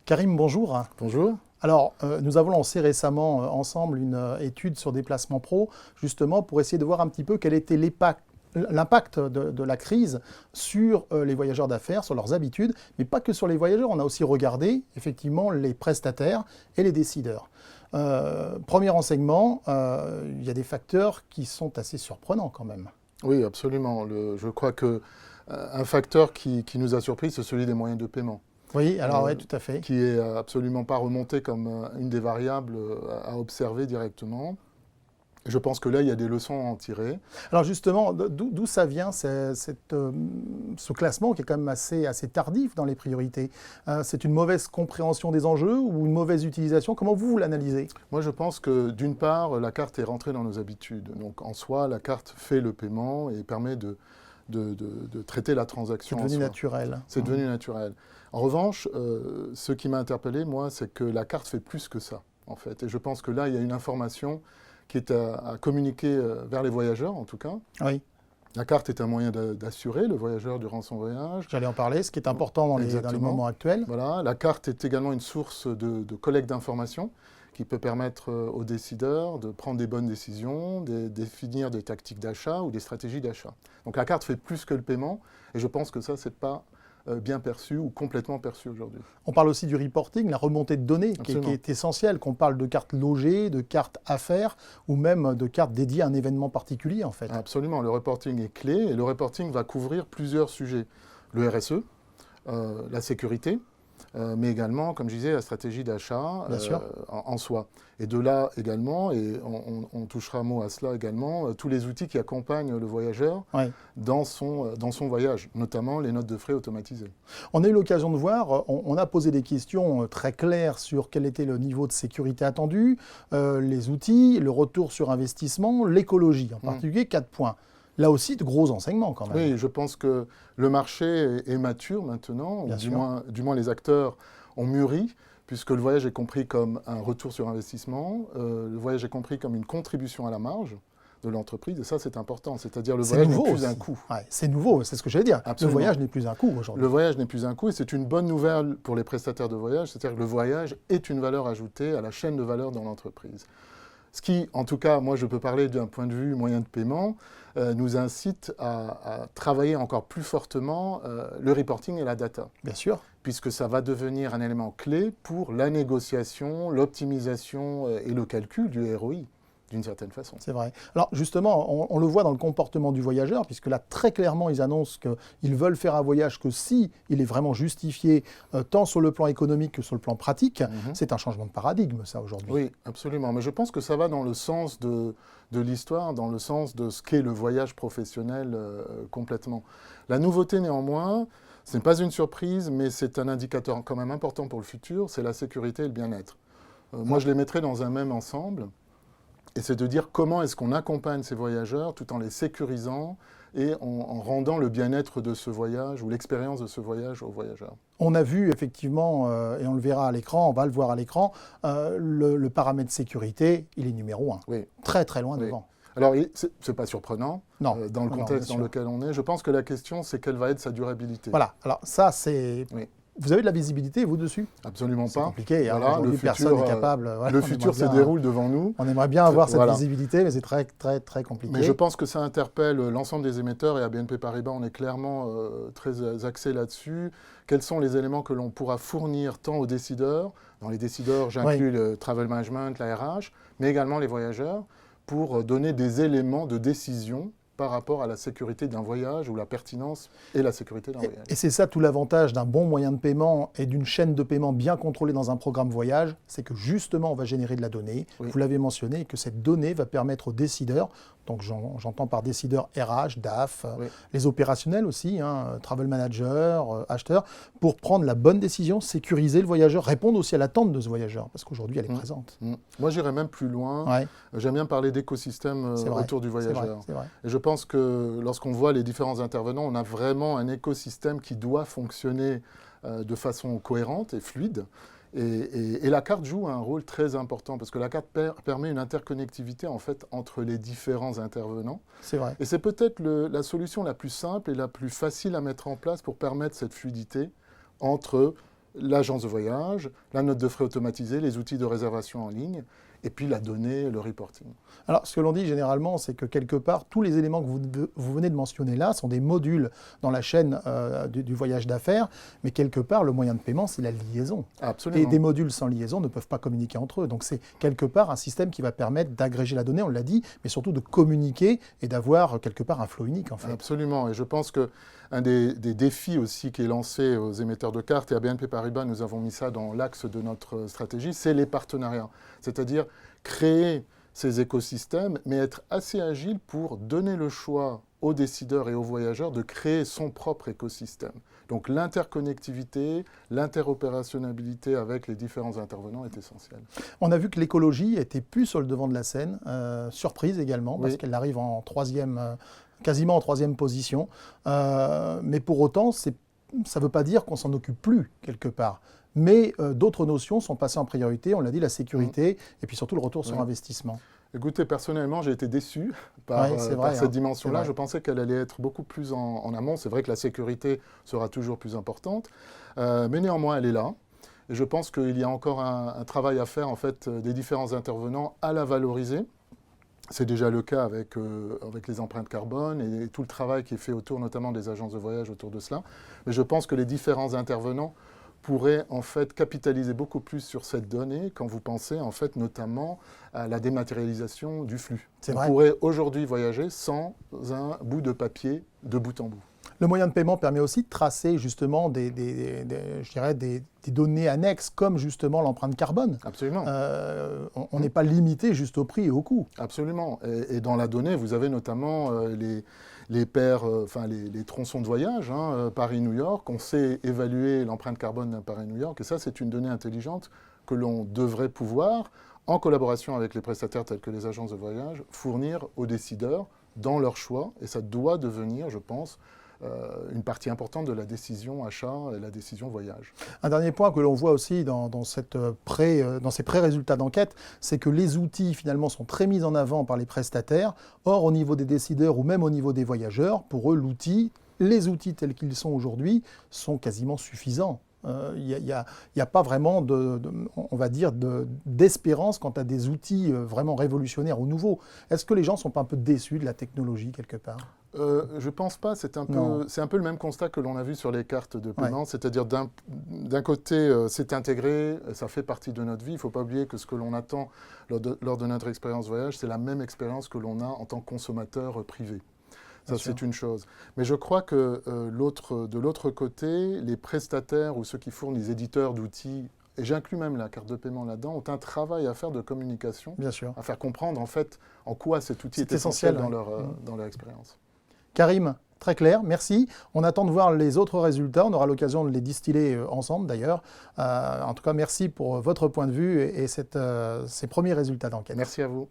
Karim, bonjour. Bonjour. Alors, nous avons lancé récemment ensemble une étude sur Déplacement Pro, justement pour essayer de voir un petit peu quel était l'impact de la crise sur les voyageurs d'affaires, sur leurs habitudes, mais pas que sur les voyageurs. On a aussi regardé effectivement les prestataires et les décideurs. Premier renseignement, il y a des facteurs qui sont assez surprenants quand même. Oui, absolument. Je crois que un facteur qui nous a surpris, c'est celui des moyens de paiement. Oui, alors oui, tout à fait. Qui est absolument pas remonté comme une des variables à observer directement. Je pense que là, il y a des leçons à en tirer. Alors justement, d'où ça vient ce classement qui est quand même assez tardif dans les priorités? C'est une mauvaise compréhension des enjeux ou une mauvaise utilisation? Comment vous l'analysez? Moi, je pense que d'une part, la carte est rentrée dans nos habitudes. Donc en soi, la carte fait le paiement et permet de traiter la transaction. C'est devenu naturel. C'est devenu naturel. En revanche, ce qui m'a interpellé, moi, c'est que la carte fait plus que ça, en fait. Et je pense que là, il y a une information qui est à communiquer vers les voyageurs, en tout cas. Oui. La carte est un moyen d'assurer le voyageur durant son voyage. J'allais en parler, ce qui est important dans les moments actuels. Voilà. La carte est également une source de collecte d'informations qui peut permettre aux décideurs de prendre des bonnes décisions, de définir des tactiques d'achat ou des stratégies d'achat. Donc la carte fait plus que le paiement, et je pense que ça, c'est pas bien perçu ou complètement perçu aujourd'hui. On parle aussi du reporting, la remontée de données qui est essentielle, qu'on parle de cartes logées, de cartes affaires ou même de cartes dédiées à un événement particulier en fait. Absolument, le reporting est clé et le reporting va couvrir plusieurs sujets. Le RSE, la sécurité, mais également, comme je disais, la stratégie d'achat en soi. Et de là également, et on touchera un mot à cela également, tous les outils qui accompagnent le voyageur dans son voyage, notamment les notes de frais automatisées. On a eu l'occasion de voir, on a posé des questions très claires sur quel était le niveau de sécurité attendu, les outils, le retour sur investissement, l'écologie, en particulier 4 points. Là aussi, de gros enseignements quand même. Oui, je pense que le marché est mature maintenant, du moins les acteurs ont mûri, puisque le voyage est compris comme un retour sur investissement, le voyage est compris comme une contribution à la marge de l'entreprise, et ça c'est important, c'est-à-dire le voyage n'est plus un coût. Ouais, c'est nouveau, c'est ce que j'allais dire. Absolument. Le voyage n'est plus un coût aujourd'hui. Le voyage n'est plus un coût, et c'est une bonne nouvelle pour les prestataires de voyage, c'est-à-dire que le voyage est une valeur ajoutée à la chaîne de valeur dans l'entreprise. Ce qui, en tout cas, moi je peux parler d'un point de vue moyen de paiement, nous incite à travailler encore plus fortement le reporting et la data. Bien sûr. Puisque ça va devenir un élément clé pour la négociation, l'optimisation et le calcul du ROI. D'une certaine façon. C'est vrai. Alors justement, on le voit dans le comportement du voyageur, puisque là, très clairement, ils annoncent qu'ils veulent faire un voyage que si il est vraiment justifié, tant sur le plan économique que sur le plan pratique. C'est un changement de paradigme, ça, aujourd'hui. Oui, absolument. Mais je pense que ça va dans le sens de l'histoire, dans le sens de ce qu'est le voyage professionnel complètement. La nouveauté, néanmoins, ce n'est pas une surprise, mais c'est un indicateur quand même important pour le futur, c'est la sécurité et le bien-être. Moi, je les mettrais dans un même ensemble. Et c'est de dire comment est-ce qu'on accompagne ces voyageurs tout en les sécurisant et en rendant le bien-être de ce voyage ou l'expérience de ce voyage aux voyageurs. On a vu effectivement, et on le verra à l'écran, on va le voir à l'écran, le paramètre sécurité, il est numéro 1. Oui. Très très loin devant. Alors, ce n'est pas surprenant dans le contexte dans lequel on est. Je pense que la question, c'est quelle va être sa durabilité. Voilà, alors ça c'est... Oui. Vous avez de la visibilité, vous, dessus? Absolument pas. C'est compliqué, voilà, aujourd'hui, personne n'est capable. Le futur se déroule devant nous. On aimerait bien avoir cette visibilité, mais c'est très, très, très compliqué. Mais je pense que ça interpelle l'ensemble des émetteurs, et à BNP Paribas, on est clairement très axé là-dessus. Quels sont les éléments que l'on pourra fournir tant aux décideurs, dans les décideurs, j'inclus le travel management, la RH, mais également les voyageurs, pour donner des éléments de décision par rapport à la sécurité d'un voyage ou la pertinence et la sécurité d'un voyage. Et c'est ça tout l'avantage d'un bon moyen de paiement et d'une chaîne de paiement bien contrôlée dans un programme voyage, c'est que justement on va générer de la donnée, vous l'avez mentionné, et que cette donnée va permettre aux décideurs, donc j'entends par décideurs RH, DAF, les opérationnels aussi, travel manager, acheteurs, pour prendre la bonne décision, sécuriser le voyageur, répondre aussi à l'attente de ce voyageur, parce qu'aujourd'hui elle est présente. Moi j'irais même plus loin, j'aime bien parler d'écosystème autour du voyageur. C'est vrai. Et je pense que lorsqu'on voit les différents intervenants, on a vraiment un écosystème qui doit fonctionner de façon cohérente et fluide. Et la carte joue un rôle très important parce que la carte permet une interconnectivité en fait entre les différents intervenants. C'est vrai. Et c'est peut-être la solution la plus simple et la plus facile à mettre en place pour permettre cette fluidité entre l'agence de voyage, la note de frais automatisée, les outils de réservation en ligne, et puis la donnée, le reporting. Alors, ce que l'on dit généralement, c'est que quelque part, tous les éléments que vous venez de mentionner là sont des modules dans la chaîne du voyage d'affaires, mais quelque part, le moyen de paiement, c'est la liaison. Absolument. Et des modules sans liaison ne peuvent pas communiquer entre eux. Donc, c'est quelque part un système qui va permettre d'agréger la donnée, on l'a dit, mais surtout de communiquer et d'avoir quelque part un flow unique, en fait. Absolument. Et je pense qu'un des défis aussi qui est lancé aux émetteurs de cartes, et à BNP Paribas, nous avons mis ça dans l'axe de notre stratégie, c'est les partenariats. C'est-à-dire créer ces écosystèmes, mais être assez agile pour donner le choix aux décideurs et aux voyageurs de créer son propre écosystème. Donc l'interconnectivité, l'interopérationnalité avec les différents intervenants est essentielle. On a vu que l'écologie était plus sur le devant de la scène, surprise également, parce qu'elle arrive en quasiment en troisième position. Mais pour autant, ça ne veut pas dire qu'on s'en occupe plus quelque part. Mais d'autres notions sont passées en priorité, on l'a dit, la sécurité et puis surtout le retour sur investissement. Écoutez, personnellement, j'ai été déçu par cette dimension-là. Je pensais qu'elle allait être beaucoup plus en amont. C'est vrai que la sécurité sera toujours plus importante, mais néanmoins, elle est là. Et je pense qu'il y a encore un travail à faire, en fait, des différents intervenants à la valoriser. C'est déjà le cas avec les empreintes carbone et tout le travail qui est fait autour, notamment des agences de voyage autour de cela. Mais je pense que les différents intervenants pourrait en fait capitaliser beaucoup plus sur cette donnée quand vous pensez en fait notamment à la dématérialisation du flux. On pourrait aujourd'hui voyager sans un bout de papier de bout en bout. Le moyen de paiement permet aussi de tracer justement des données annexes comme justement l'empreinte carbone. Absolument. On n'est pas limité juste au prix et au coût. Absolument. Et dans la donnée, vous avez notamment les tronçons de voyage, Paris-New York. On sait évaluer l'empreinte carbone d'un Paris-New York. Et ça, c'est une donnée intelligente que l'on devrait pouvoir, en collaboration avec les prestataires tels que les agences de voyage, fournir aux décideurs dans leur choix. Et ça doit devenir, je pense, une partie importante de la décision achat et la décision voyage. Un dernier point que l'on voit aussi dans ces pré-résultats d'enquête, c'est que les outils finalement sont très mis en avant par les prestataires. Or, au niveau des décideurs ou même au niveau des voyageurs, pour eux, les outils tels qu'ils sont aujourd'hui sont quasiment suffisants. Il n'y a pas vraiment d'espérance quant à des outils vraiment révolutionnaires ou nouveaux. Est-ce que les gens ne sont pas un peu déçus de la technologie quelque part ? Je ne pense pas. C'est un peu le même constat que l'on a vu sur les cartes de paiement. C'est-à-dire d'un côté, c'est intégré, ça fait partie de notre vie. Il ne faut pas oublier que ce que l'on attend lors de notre expérience voyage, c'est la même expérience que l'on a en tant que consommateur privé. Ça, c'est une chose. Mais je crois que de l'autre côté, les prestataires ou ceux qui fournissent les éditeurs d'outils, et j'inclus même la carte de paiement là-dedans, ont un travail à faire de communication, à faire comprendre en fait en quoi cet outil est essentiel dans leur expérience. Karim, très clair, merci. On attend de voir les autres résultats. On aura l'occasion de les distiller ensemble d'ailleurs. En tout cas, merci pour votre point de vue et ces premiers résultats d'enquête. Merci à vous.